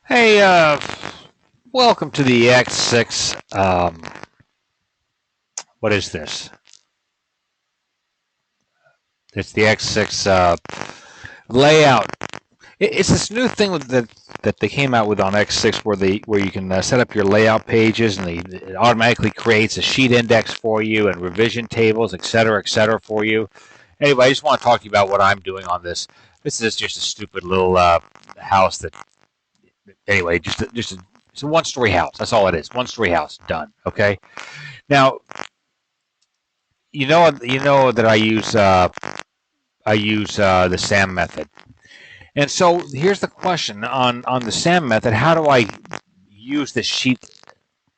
Hey, welcome to the X6. What is this? It's the X6 layout. It's this new thing that they came out with on X6 where you can set up your layout pages and it automatically creates a sheet index for you and revision tables, et cetera, for you. Anyway, I just want to talk to you about what I'm doing on this. This is just a stupid little house that. Anyway, it's a one-story house. That's all it is. One-story house. Done. Okay. Now, you know that I use the SAM method, and so here's the question on the SAM method: how do I use the sheet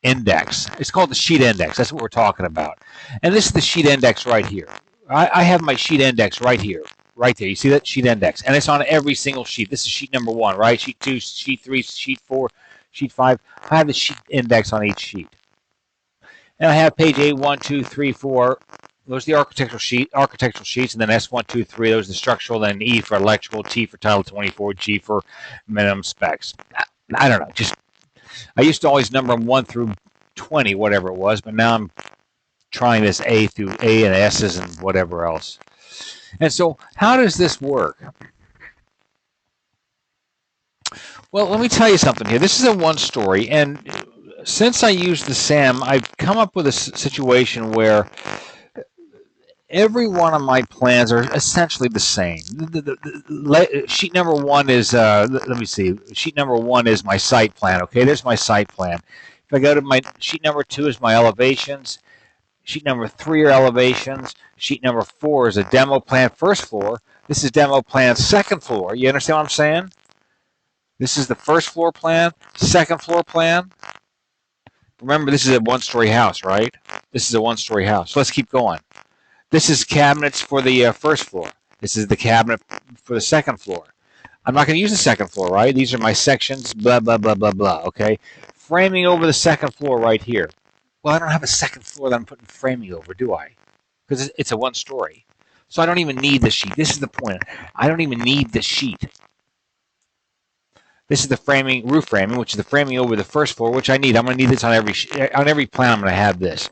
index? It's called the sheet index. That's what we're talking about, and this is the sheet index right here. I have my sheet index right here, right there. You see that sheet index, and it's on every single sheet. This is sheet number one, right? Sheet two, sheet three, sheet four, sheet five. I have the sheet index on each sheet. And I have page A1, 2, 3, 4. Those are the architectural sheets, and then S1, 2, 3. Those are the structural, then E for electrical, T for Title 24, G for minimum specs. I don't know. I used to always number them 1 through 20, whatever it was, but now I'm trying this A through A and S's and whatever else. And so, how does this work? Well, let me tell you something here. This is a one story, and since I use the SAM, I've come up with a situation where every one of my plans are essentially the same. Sheet number one is, let me see, sheet number one is my site plan. Okay, there's my site plan. If I go to my sheet number two is my elevations. Sheet number three are elevations. Sheet number four is a demo plan, first floor. This is demo plan, second floor. You understand what I'm saying? This is the first floor plan, second floor plan. Remember, this is a one-story house, right? This is a one-story house. So let's keep going. This is cabinets for the first floor. This is the cabinet for the second floor. I'm not going to use the second floor, right? These are my sections, blah, blah, blah, blah, blah, okay? Framing over the second floor right here. Well, I don't have a second floor that I'm putting framing over, do I? Because it's a one-story. So I don't even need the sheet. This is the point. I don't even need the sheet. This is the framing, roof framing, which is the framing over the first floor, which I need. I'm going to need this on every plan. I'm going to have this.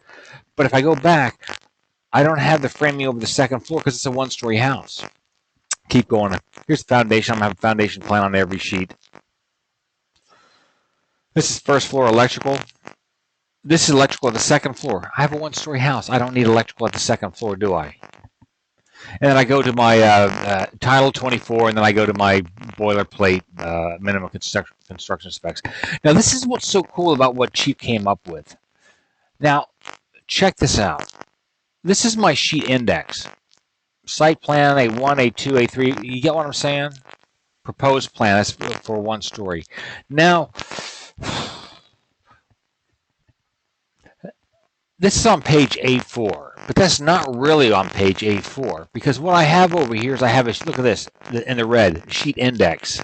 But if I go back, I don't have the framing over the second floor because it's a one-story house. Keep going. Here's the foundation. I'm going to have a foundation plan on every sheet. This is first floor electrical. This is electrical at the second floor. I have a one-story house. I don't need electrical at the second floor, do I? And then I go to my Title 24, and then I go to my boilerplate minimum construction specs. Now, this is what's so cool about what Chief came up with. Now, check this out. This is my sheet index. Site plan, A1, A2, A3. You get what I'm saying? Proposed plan. That's for one story. Now, this is on page A4, but that's not really on page A4 because what I have over here is look at this in the red, sheet index.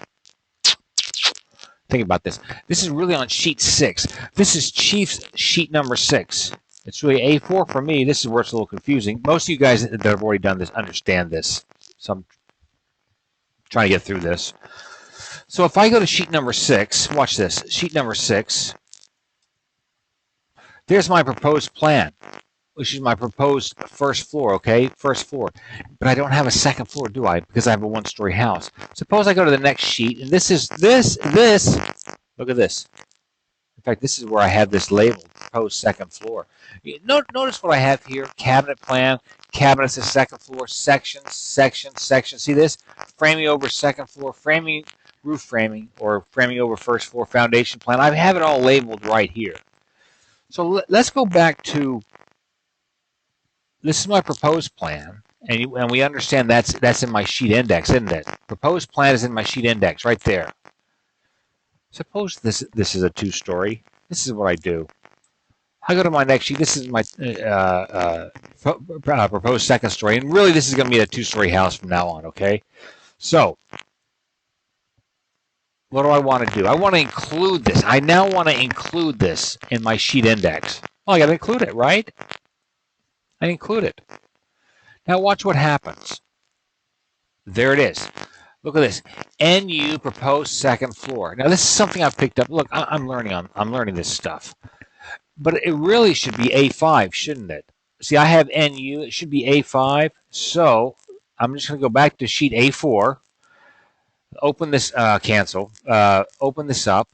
Think about this. This is really on sheet 6. This is Chief's sheet number 6. It's really A4 for me. This is where it's a little confusing. Most of you guys that have already done this understand this. So I'm trying to get through this. So if I go to sheet number 6, watch this. Sheet number 6. There's my proposed plan, which is my proposed first floor, okay? First floor. But I don't have a second floor, do I? Because I have a one-story house. Suppose I go to the next sheet, and this. Look at this. In fact, this is where I have this labeled, proposed second floor. Notice what I have here, cabinet plan, cabinets the second floor, sections. See this? Framing over second floor, framing, roof framing, or framing over first floor, foundation plan. I have it all labeled right here. So let's go back to, this is my proposed plan, and we understand that's in my sheet index, isn't it? Proposed plan is in my sheet index right there. Suppose this is a two-story. This is what I do. I go to my next sheet. This is my proposed second story, and really this is going to be a two-story house from now on, okay? So what do I want to do? I want to include this. I now want to include this in my sheet index. Well, I got to include it, right? I include it. Now watch what happens. There it is. Look at this. NU proposed second floor. Now this is something I've picked up. Look, I'm learning this stuff. But it really should be A5, shouldn't it? See, I have NU. It should be A5. So I'm just going to go back to sheet A4. Open this, cancel. Open this up.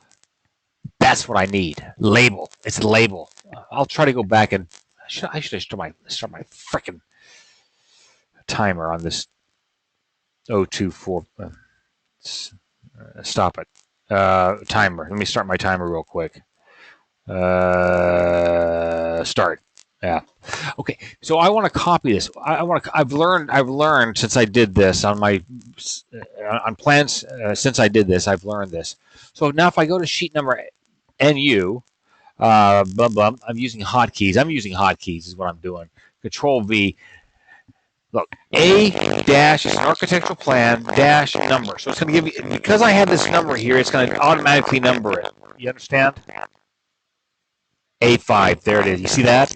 That's what I need. Label. It's a label. I'll try to go back and I should start my freaking timer on this 024. Stop it. Timer. Let me start my timer real quick. Start. Yeah. Okay. So I want to copy this. I've learned since I did this on my on plans. Since I did this, I've learned this. So now if I go to sheet number NU, blah blah. I'm using hotkeys. Is what I'm doing. Control V. Look, A dash is an architectural plan dash number. So it's going to give you, because I have this number here, it's going to automatically number it. You understand? A5, there it is. You see that?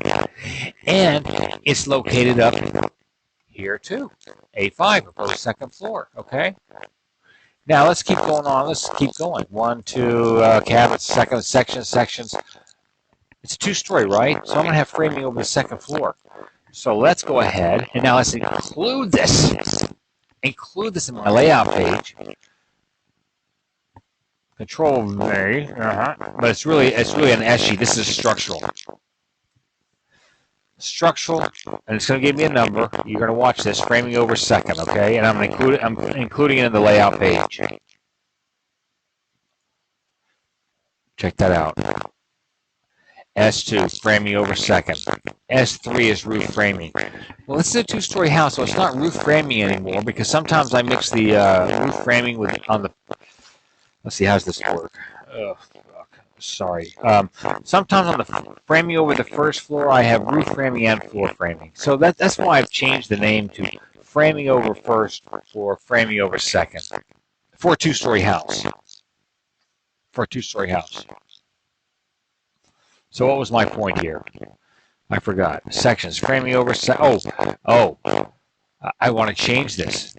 And it's located up here too. A5, proposed second floor. Okay. Now let's keep going on. Let's keep going. 1, 2, cabinets, sections. It's a two-story, right? So I'm going to have framing over the second floor. So let's go ahead and now let's include this. Include this in my layout page. Control V, but it's really an S sheet. This is structural, and it's going to give me a number. You're going to watch this framing over second, okay? And I'm including it in the layout page. Check that out. S2 framing over second. S3 is roof framing. Well, this is a two-story house, so it's not roof framing anymore because sometimes I mix the roof framing with on the. Let's see, how's this work? Oh, fuck. Sorry. Sometimes on the framing over the first floor, I have roof framing and floor framing. So that's why I've changed the name to framing over first for framing over second for a two-story house. So what was my point here? I forgot. Sections, framing over. I want to change this.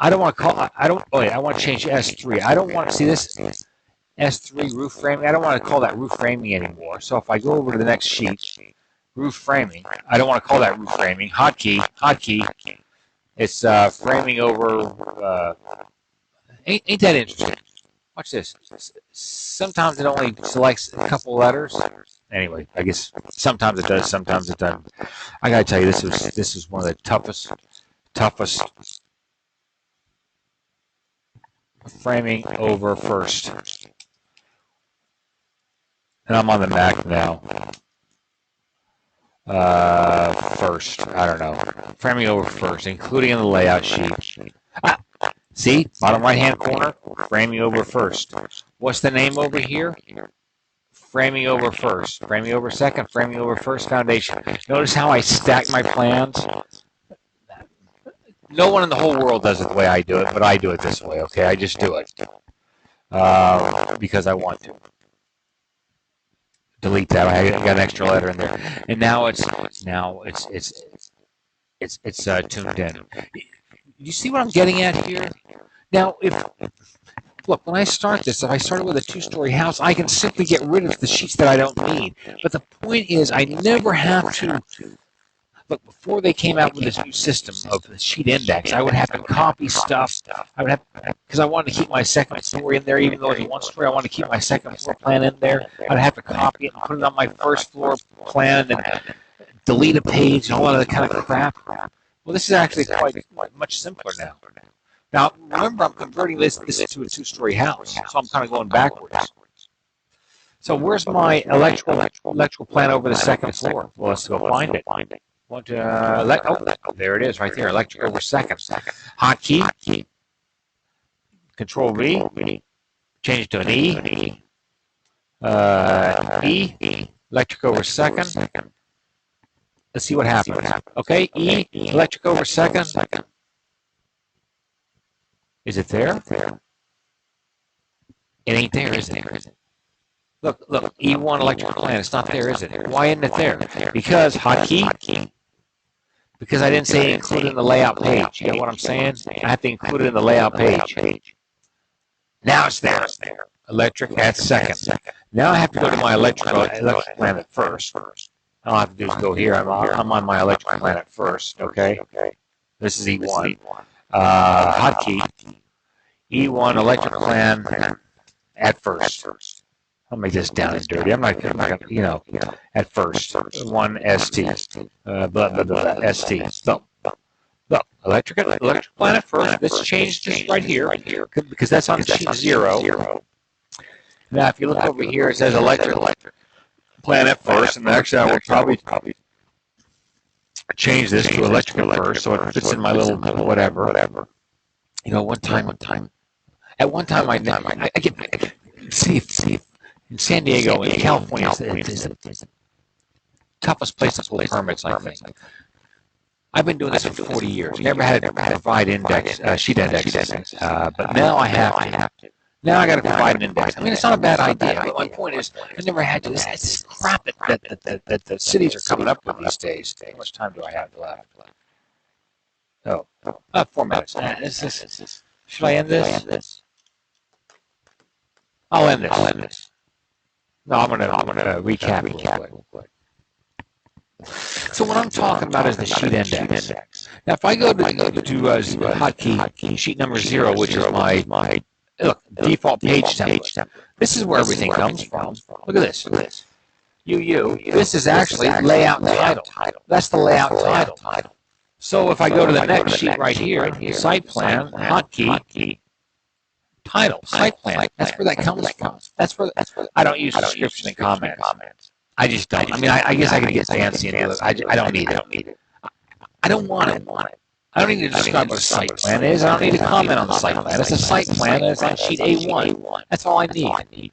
I don't want to call. I want to change S3. I don't want to see this S3 roof framing. I don't want to call that roof framing anymore. So if I go over to the next sheet, roof framing. I don't want to call that roof framing. Hotkey. It's framing over. Ain't that interesting? Watch this. Sometimes it only selects a couple letters. Anyway, I guess sometimes it does, sometimes it doesn't. I gotta tell you, this is one of the toughest framing over first. And I'm on the Mac now. First, I don't know. Framing over first, including in the layout sheet. See, bottom right-hand corner, framing over first. What's the name over here? Framing over first. Framing over second, framing over first foundation. Notice how I stack my plans? No one in the whole world does it the way I do it, but I do it this way, okay? I just do it because I want to. Delete that. I got an extra letter in there, and now it's tuned in. You see what I'm getting at here? Now, look, when I start this, if I started with a two-story house, I can simply get rid of the sheets that I don't need. But the point is, I never have to. Look, before they came out with this new system of the sheet index, I would have to copy stuff. I would have, because I wanted to keep my second floor in there, even though it's one story. I wanted to keep my second floor plan in there. I'd have to copy it and put it on my first floor plan and delete a page and all that other kind of crap. Well, this is actually quite much simpler now. Now, remember, I'm converting this to a two-story house, so I'm kind of going backwards. So where's my electrical plan over the second floor? Well, let's go find it. There it is, right there. Electric over second. Hotkey. Control V. Change it to an E. Electric over second. Let's see what happens. Okay, E. Electric over second. Is it there? It ain't there, is it? Look, E1 electrical plan. It's not there, is it? Why isn't it there? Because hotkey. because I didn't say include in the layout page. You know what I'm saying? I have to include it in the layout page. Now it's there. Electric, that's second. Now I have to go to my electric planet first. All I have to do is go here. I'm on my electric planet first, okay? This is E1. Hotkey, E1 electric plan at first. I'll make this down and dirty. I'm not gonna, you know, at first. 1 ST. ST. So, electric planet first. This changed just right here because that's on sheet 0. Now, if you look over here, it says electric planet first, and actually I will probably change this to electric first so it fits in my little whatever. You know, at one time I get see in San Diego, in California, it's the toughest place to pull permits, I think. I've been doing this for 40 years. Never had to provide sheet index, but now I have to. Now I got to provide an index. I mean, it's not a bad idea, but my point is, I never had to. This crap that the cities are coming up with these days. How much time do I have left? Oh, 4 minutes. Should I end this? I'll end this. No, I'm gonna recap real quick. So what I'm talking about is the sheet index. Now, if I go to hotkey sheet number 0, which is my default page template. This is where everything comes from. Look at this. This is actually layout title. That's the layout title. So if I go to the next sheet right here, site plan, hotkey, title, site plan. That's where that comes from. That's where I don't use description and comments. I just don't. I mean, I guess I could get fancy and do it. I don't need it. I don't want it. I don't need to describe what a site plan is. I don't need to comment on the site plan. It's a site plan, and it's on sheet A1. That's all I need.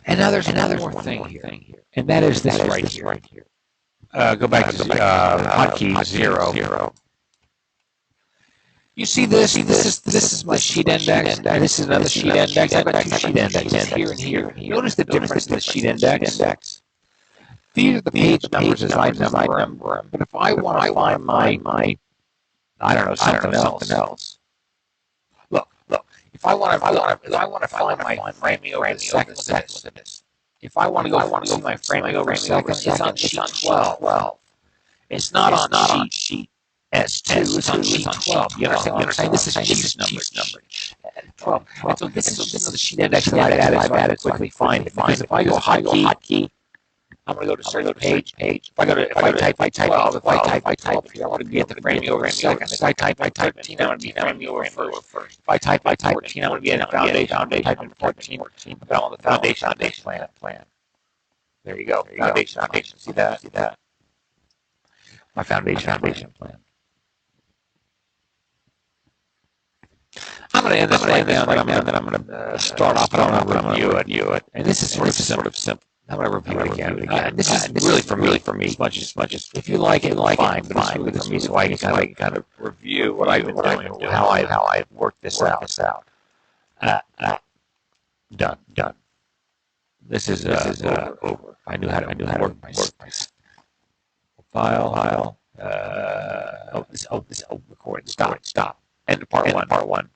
And now there's another more thing here, and that is this right here. Go back to hotkey 0. You see this? This is my sheet index, and this is another sheet index. I've got 2 sheet indexes here and here. Notice the difference in the sheet index. These are the page numbers as I number them. But if I want to find my I don't know, something else. Look. If I want to find my framing over the second, look at this. If I want to see my framing over the second, it's on sheet 12. It's not on sheet S2. It's on sheet 12. You understand what I'm saying? This is sheet number 12. And so this is the sheet index that I've added so I quickly find it. Because if I go hotkey, I'm going to go to search page. If I type 12, if I type 12 here, I'm going to get the framing over in second. If I type 13, I'm going to be framing over first. If I type 14, I'm going to be in the foundation. Type in 14. I'm on the foundation plan. There you go. Foundation. See that? My foundation plan. I'm going to end this right now, and then I'm going to start off and I'm going to review it. And this is sort of simple. I'm going to review it again. This is really for me. As much as if you like it, fine. But it's really for me, so I can kind of review what I've been doing, how I've worked this out. Done. This is over. I knew how to work my file. This recording. Stop. End of part one.